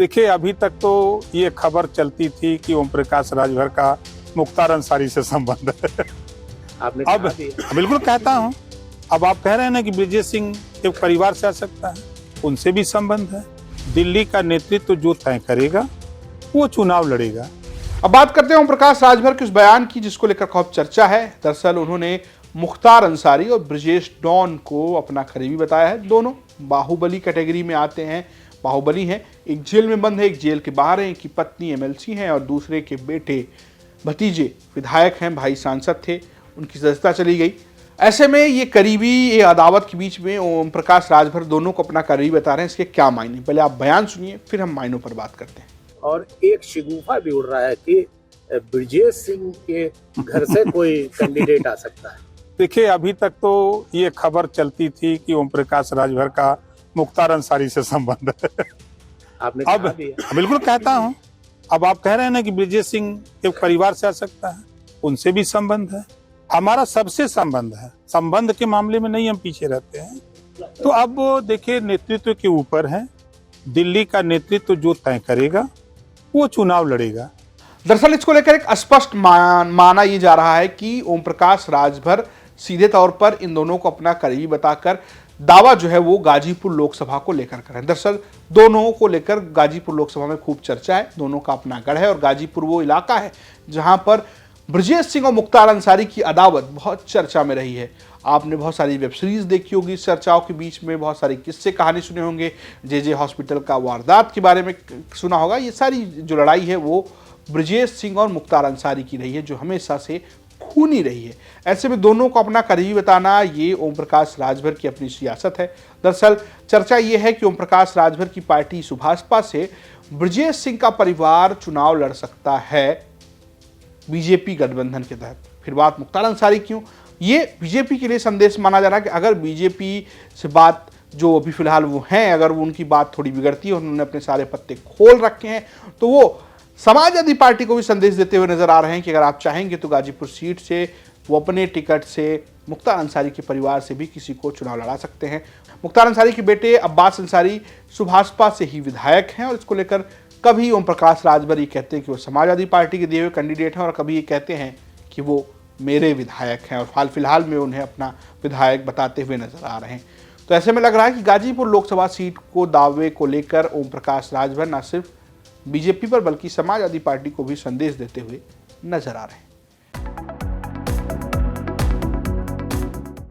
देखिए, अभी तक तो ये खबर चलती थी कि ओम प्रकाश राजभर का मुख्तार अंसारी से संबंध है। आपने अब कहा भी है। बिल्कुल कहता हूँ। अब आप कह रहे हैं ना कि ब्रजेश सिंह एक परिवार से आ सकता है, उनसे भी संबंध है। दिल्ली का नेतृत्व जो तय करेगा वो चुनाव लड़ेगा। अब बात करते हैं ओम प्रकाश राजभर के उस बयान की जिसको लेकर खूब चर्चा है। दरअसल उन्होंने मुख्तार अंसारी और ब्रजेश डॉन को अपना करीबी बताया है। दोनों बाहुबली कैटेगरी में आते हैं, बाहुबली हैं। एक जेल में बंद है, एक जेल के बाहर है, एक की पत्नी एमएलसी हैं और दूसरे के बेटे भतीजे विधायक हैं, भाई सांसद थे, उनकी सदस्यता चली गई। ऐसे में ये करीबी, ये अदावत के बीच में ओम प्रकाश राजभर दोनों को अपना करीबी बता रहे हैं। इसके क्या मायने, पहले आप बयान सुनिए फिर हम मायनों पर बात करते हैं। और एक शिगुफा भी उड़ रहा है कि ब्रजेश सिंह के घर से कोई कैंडिडेट आ सकता है। देखिए, अभी तक तो ये खबर चलती थी कि ओम प्रकाश राजभर का मुख्तार अंसारी से संबंध है। आपने अब कहा भी है। बिल्कुल कहता हूँ। अब आप कह रहे हैं ना कि ब्रजेश सिंह एक परिवार से आ सकता है, उनसे भी संबंध है। हमारा सबसे संबंध है, संबंध के मामले में नहीं हम पीछे रहते हैं। तो अब देखिए, नेतृत्व के ऊपर है। दिल्ली का नेतृत्व जो तय करेगा वो चुनाव लड़ेगा। दरअसल इसको लेकर एक स्पष्ट माना ये जा रहा है कि ओम प्रकाश राजभर सीधे तौर पर इन दोनों को अपना करीबी बताकर दावा जो है वो गाजीपुर लोकसभा को लेकर करें। दरअसल दोनों को लेकर गाजीपुर लोकसभा में खूब चर्चा है। दोनों का अपना गढ़ है और गाजीपुर वो इलाका है जहां पर ब्रजेश सिंह और मुख्तार अंसारी की अदावत बहुत चर्चा में रही है। आपने बहुत सारी वेब सीरीज देखी होगी इस चर्चाओं के बीच में, बहुत सारी किस्से कहानी सुने होंगे, जे हॉस्पिटल का वारदात के बारे में सुना होगा। ये सारी जो लड़ाई है वो ब्रजेश सिंह और मुख्तार अंसारी की रही है, जो हमेशा से खूनी रही है। ऐसे में दोनों को अपना करीबी बताना ये ओम प्रकाश राजभर की अपनी सियासत है। दरअसल चर्चा ये है कि ओम प्रकाश राजभर की पार्टी सुभाषपा से ब्रजेश सिंह का परिवार चुनाव लड़ सकता है बीजेपी गठबंधन के तहत। फिर बात मुख्तार अंसारी क्यों, ये बीजेपी के लिए संदेश माना जा रहा है कि अगर बीजेपी से बात जो अभी फिलहाल वो हैं, अगर वो उनकी बात थोड़ी बिगड़ती है, उन्होंने अपने सारे पत्ते खोल रखे हैं, तो वो समाजवादी पार्टी को भी संदेश देते हुए नजर आ रहे हैं कि अगर आप चाहेंगे तो गाजीपुर सीट से वो अपने टिकट से मुख्तार अंसारी के परिवार से भी किसी को चुनाव लड़ा सकते हैं। मुख्तार अंसारी के बेटे अब्बास अंसारी सुभाषपा से ही विधायक हैं और इसको लेकर कभी ओम प्रकाश राजभर ये कहते हैं कि वो समाजवादी पार्टी के दिए हुए कैंडिडेट हैं और कभी ये कहते हैं कि वो मेरे विधायक हैं और हाल फिलहाल में उन्हें अपना विधायक बताते हुए नजर आ रहे हैं। तो ऐसे में लग रहा है कि गाजीपुर लोकसभा सीट को दावे को लेकर ओम प्रकाश राजभर न सिर्फ बीजेपी पर बल्कि समाजवादी पार्टी को भी संदेश देते हुए नजर आ रहे हैं।